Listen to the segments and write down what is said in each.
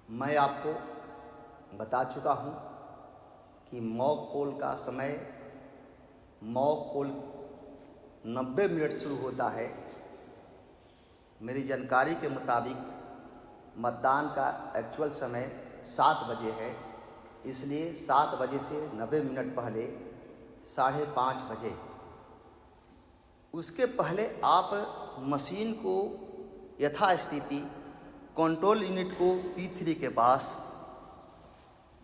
मैं आपको बता चुका हूँ कि मॉक पोल का समय मॉक पोल 90 मिनट शुरू होता है। मेरी जानकारी के मुताबिक मतदान का एक्चुअल समय 7 बजे है, इसलिए 7 बजे से 90 मिनट पहले 5:30 बजे उसके पहले आप मशीन को यथास्थिति कंट्रोल यूनिट को P3 के पास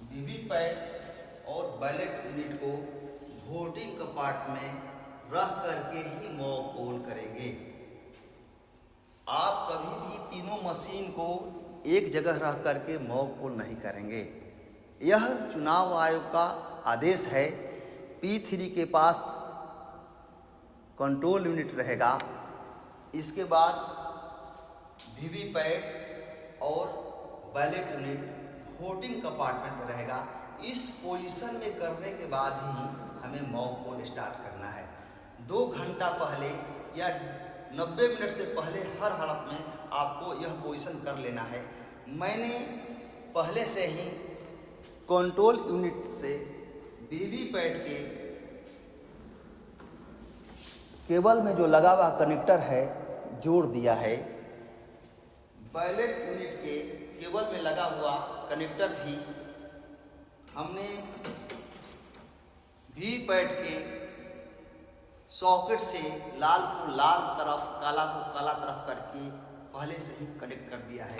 वीवीपैट और बैलेट यूनिट को वोटिंग कपाट में रख करके ही मॉक पोल करेंगे। आप कभी भी तीनों मशीन को एक जगह रख करके मॉक पोल नहीं करेंगे। यह चुनाव आयोग का आदेश है। P3 के पास कंट्रोल यूनिट रहेगा, इसके बाद वीवीपैट और बैलेट यूनिट वोटिंग कंपार्टमेंट में रहेगा। इस पोजीशन में करने के बाद ही हमें मॉक पोल स्टार्ट करना है। 2 घंटा पहले या 90 मिनट से पहले हर हालत में आपको यह पोजीशन कर लेना है। मैंने पहले से ही कंट्रोल यूनिट से वीवीपैट के केबल में जो लगा हुआ कनेक्टर है जोड़ दिया है। बैलेट यूनिट के केबल में लगा हुआ कनेक्टर भी हमने वीवीपैट के सॉकेट से लाल को लाल तरफ, काला को काला तरफ करके पहले से ही कनेक्ट कर दिया है।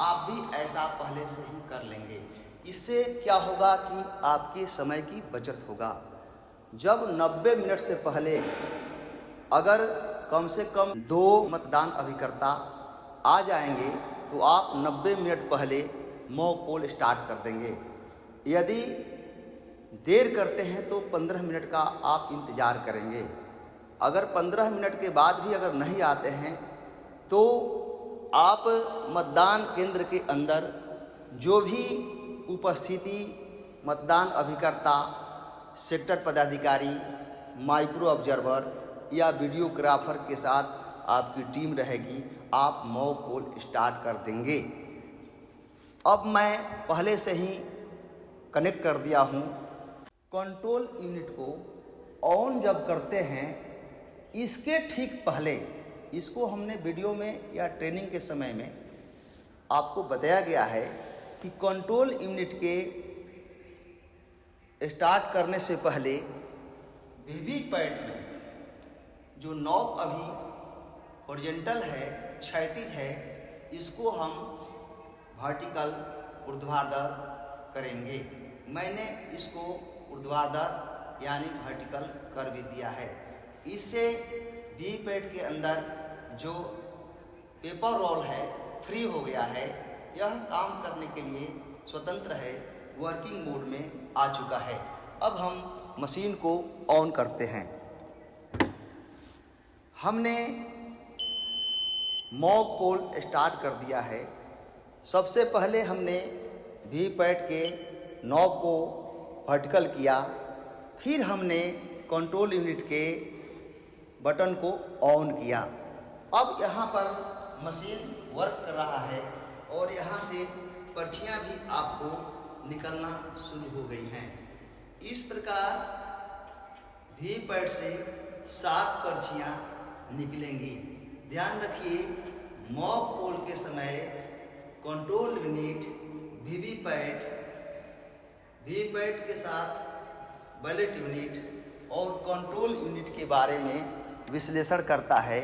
आप भी ऐसा पहले से ही कर लेंगे। इससे क्या होगा कि आपके समय की बचत होगा। जब 90 मिनट से पहले अगर कम से कम 2 मतदान अभिकर्ता आ जाएंगे तो आप 90 मिनट पहले मॉक पोल स्टार्ट कर देंगे। यदि देर करते हैं तो 15 मिनट का आप इंतज़ार करेंगे। अगर 15 मिनट के बाद भी अगर नहीं आते हैं तो आप मतदान केंद्र के अंदर जो भी उपस्थिति मतदान अभिकर्ता, सेक्टर पदाधिकारी, माइक्रो ऑब्जर्वर या वीडियोग्राफर के साथ आपकी टीम रहेगी। आप मॉक पोल स्टार्ट कर देंगे। अब मैं पहले से ही कनेक्ट कर दिया हूँ। कंट्रोल यूनिट को ऑन जब करते हैं, इसके ठीक पहले, इसको हमने वीडियो में या ट्रेनिंग के समय में आपको बताया गया है कि कंट्रोल यूनिट के स्टार्ट करने से पहले वीवीपैट में जो नॉब अभी हॉरिजॉन्टल है, क्षैतिज है, इसको हम वर्टिकल ऊर्ध्वाधर करेंगे। मैंने इसको ऊर्ध्वाधर यानी वर्टिकल कर भी दिया है। इससे वीवीपैट के अंदर जो पेपर रोल है फ्री हो गया है। यह काम करने के लिए स्वतंत्र है, वर्किंग मोड में आ चुका है। अब हम मशीन को ऑन करते हैं। हमने मॉक पोल स्टार्ट कर दिया है। सबसे पहले हमने वीवीपैट के नॉब को वर्टिकल किया, फिर हमने कंट्रोल यूनिट के बटन को ऑन किया। अब यहाँ पर मशीन वर्क कर रहा है और यहाँ से पर्चियाँ भी आपको निकलना शुरू हो गई हैं। इस प्रकार वीवीपैट से 7 पर्चियाँ निकलेंगी। ध्यान रखिए, मॉक पोल के समय कंट्रोल यूनिट वीवीपैट के साथ बैलेट यूनिट और कंट्रोल यूनिट के बारे में विश्लेषण करता है।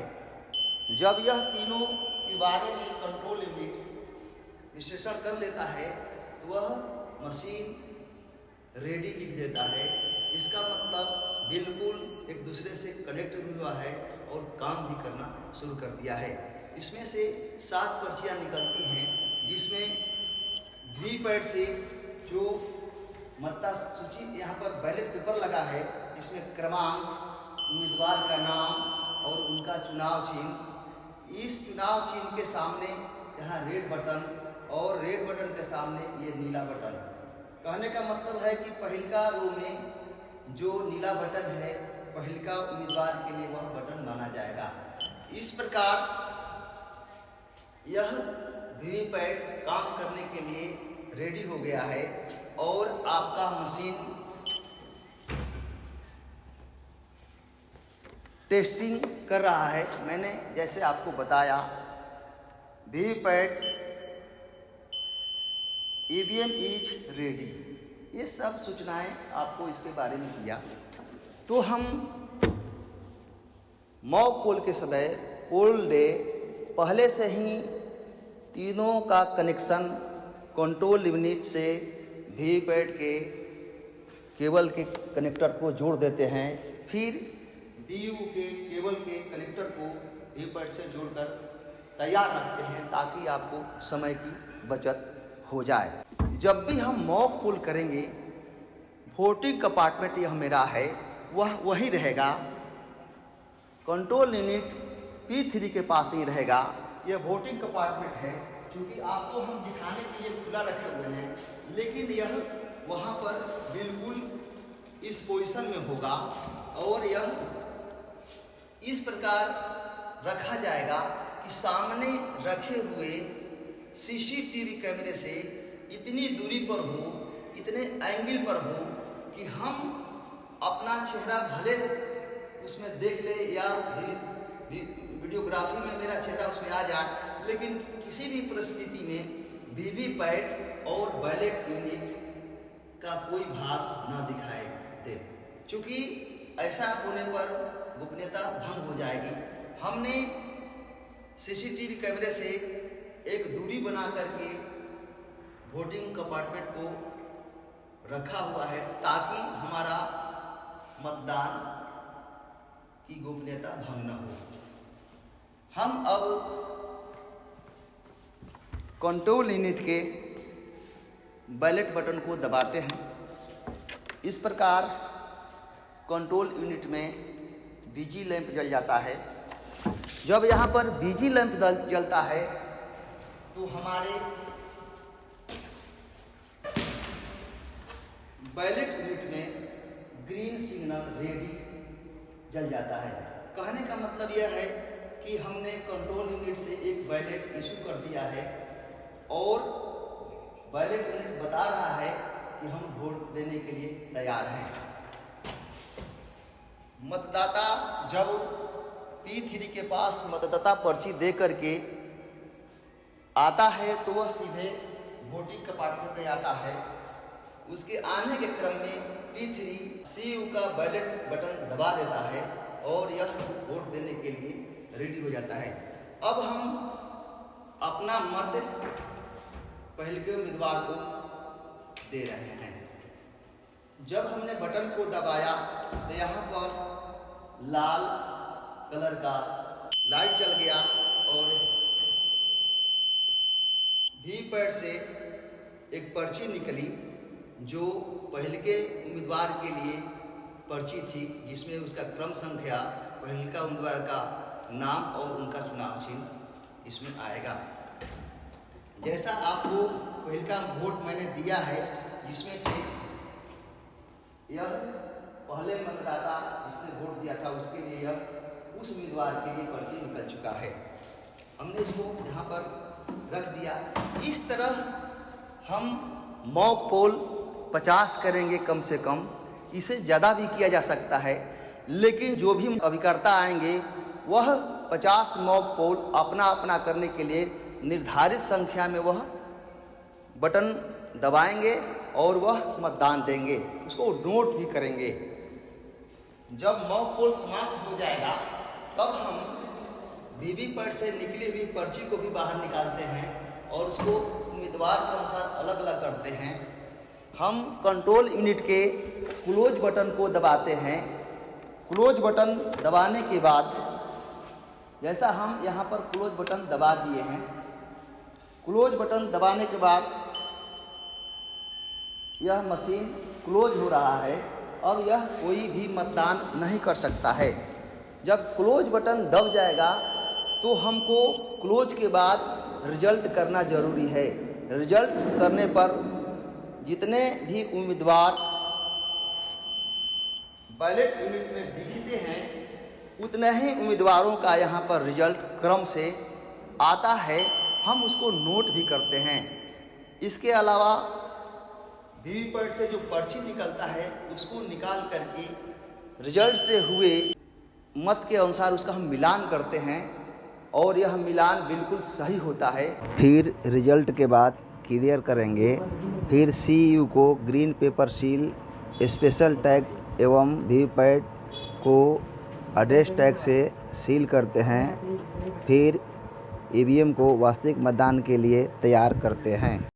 जब यह तीनों के बारे में कंट्रोल यूनिट विश्लेषण कर लेता है तो वह मशीन रेडी लिख देता है। इसका मतलब बिल्कुल एक दूसरे से कनेक्ट हुआ है और काम भी करना शुरू कर दिया है। इसमें से 7 पर्चियाँ निकलती हैं, जिसमें वीवीपैट से जो मतदाता सूची, यहाँ पर बैलेट पेपर लगा है, इसमें क्रमांक, उम्मीदवार का नाम और उनका चुनाव चिन्ह। इस चुनाव चिन्ह के सामने यहाँ रेड बटन और रेड बटन के सामने ये नीला बटन। कहने का मतलब है कि पहलका रो में जो नीला बटन है, पहलका उम्मीदवार के लिए वह बटन माना जाएगा। इस प्रकार यह वीवीपैट काम करने के लिए रेडी हो गया है और आपका मशीन टेस्टिंग कर रहा है। मैंने जैसे आपको बताया वीवीपैट ईवीएम इज रेडी, ये सब सूचनाएं आपको इसके बारे में दिया। तो हम मॉक पोल के समय पोल डे पहले से ही तीनों का कनेक्शन कंट्रोल यूनिट से वीवीपैट के केबल के कनेक्टर को जोड़ देते हैं, फिर बीयू के केबल के कनेक्टर को वीवीपैट से जोड़कर तैयार रखते हैं ताकि आपको समय की बचत हो जाए। जब भी हम मॉक पोल करेंगे, वोटिंग कंपार्टमेंट यह मेरा है वह वहीं रहेगा, कंट्रोल यूनिट P3 के पास ही रहेगा। यह वोटिंग कंपार्टमेंट है, क्योंकि आपको हम दिखाने के लिए खुला रखे हुए हैं, लेकिन यह वहाँ पर बिल्कुल इस पोजीशन में होगा और यह इस प्रकार रखा जाएगा कि सामने रखे हुए सीसीटीवी कैमरे से इतनी दूरी पर हो, इतने एंगल पर हो कि हम अपना चेहरा भले उसमें देख ले या वीडियोग्राफी में मेरा चेहरा उसमें आ जाए, लेकिन किसी भी परिस्थिति में वीवीपैट और बैलेट यूनिट का कोई भाग ना दिखाई दे, क्योंकि ऐसा होने पर गोपनीयता भंग हो जाएगी। हमने सीसीटीवी कैमरे से एक दूरी बना करके वोटिंग कंपार्टमेंट को रखा हुआ है ताकि हमारा मतदान की गोपनीयता भंग न हो। हम अब कंट्रोल यूनिट के बैलेट बटन को दबाते हैं। इस प्रकार कंट्रोल यूनिट में बीजी लैंप जल जाता है। जब यहाँ पर बीजी लैंप जलता है तो हमारे बैलेट यूनिट में ग्रीन सिग्नल रेडी जल जाता है। कहने का मतलब यह है कि हमने कंट्रोल यूनिट से एक बैलेट इशू कर दिया है और बैलेट यूनिट बता रहा है कि हम वोट देने के लिए तैयार हैं। मतदाता जब P3 के पास मतदाता पर्ची दे करके आता है तो वह सीधे वोटिंग कंपार्टमेंट में आता है। उसके आने के क्रम में P3 CU का बैलेट बटन दबा देता है और यह वोट देने के लिए रेडी हो जाता है। अब हम अपना मत पहले के उम्मीदवार को दे रहे हैं। जब हमने बटन को दबाया तो यहाँ पर लाल कलर का लाइट जल गया और वीवीपैट से एक पर्ची निकली जो पहले के उम्मीदवार के लिए पर्ची थी, जिसमें उसका क्रम संख्या, पहले का उम्मीदवार का नाम और उनका चुनाव चिन्ह इसमें आएगा। जैसा आपको पहले का वोट मैंने दिया है, जिसमें से यह पहले मतदाता जिसने वोट दिया था उसके लिए यह उस उम्मीदवार के लिए पर्ची निकल चुका है। हमने इसको यहाँ पर रख दिया। इस तरह हम मॉक पोल 50 करेंगे कम से कम, इसे ज़्यादा भी किया जा सकता है, लेकिन जो भी अभिकर्ता आएंगे वह 50 मॉक पोल अपना अपना करने के लिए निर्धारित संख्या में वह बटन दबाएंगे और वह मतदान देंगे, उसको नोट भी करेंगे। जब मॉक पोल समाप्त हो जाएगा तब हम वीवीपैट से निकली हुई पर्ची को भी बाहर निकालते हैं और उसको उम्मीदवार के अनुसार अलग अलग करते हैं। हम कंट्रोल यूनिट के क्लोज बटन को दबाते हैं। क्लोज बटन दबाने के बाद जैसा हम यहाँ पर क्लोज बटन दबा दिए हैं, क्लोज बटन दबाने के बाद यह मशीन क्लोज हो रहा है। अब यह कोई भी मतदान नहीं कर सकता है। जब क्लोज बटन दब जाएगा तो हमको क्लोज के बाद रिजल्ट करना ज़रूरी है। रिजल्ट करने पर जितने भी उम्मीदवार बैलेट यूनिट में दिखते हैं उतने ही उम्मीदवारों का यहाँ पर रिजल्ट क्रम से आता है। हम उसको नोट भी करते हैं। इसके अलावा वीवीपैट से जो पर्ची निकलता है उसको निकाल करके रिजल्ट से हुए मत के अनुसार उसका हम मिलान करते हैं और यह मिलान बिल्कुल सही होता है। फिर रिजल्ट के बाद क्लियर करेंगे। फिर CU को green pepper seal, special tag एवं वीवीपैट को एड्रेस टैग से सील करते हैं। फिर EVM को वास्तविक मतदान के लिए तैयार करते हैं।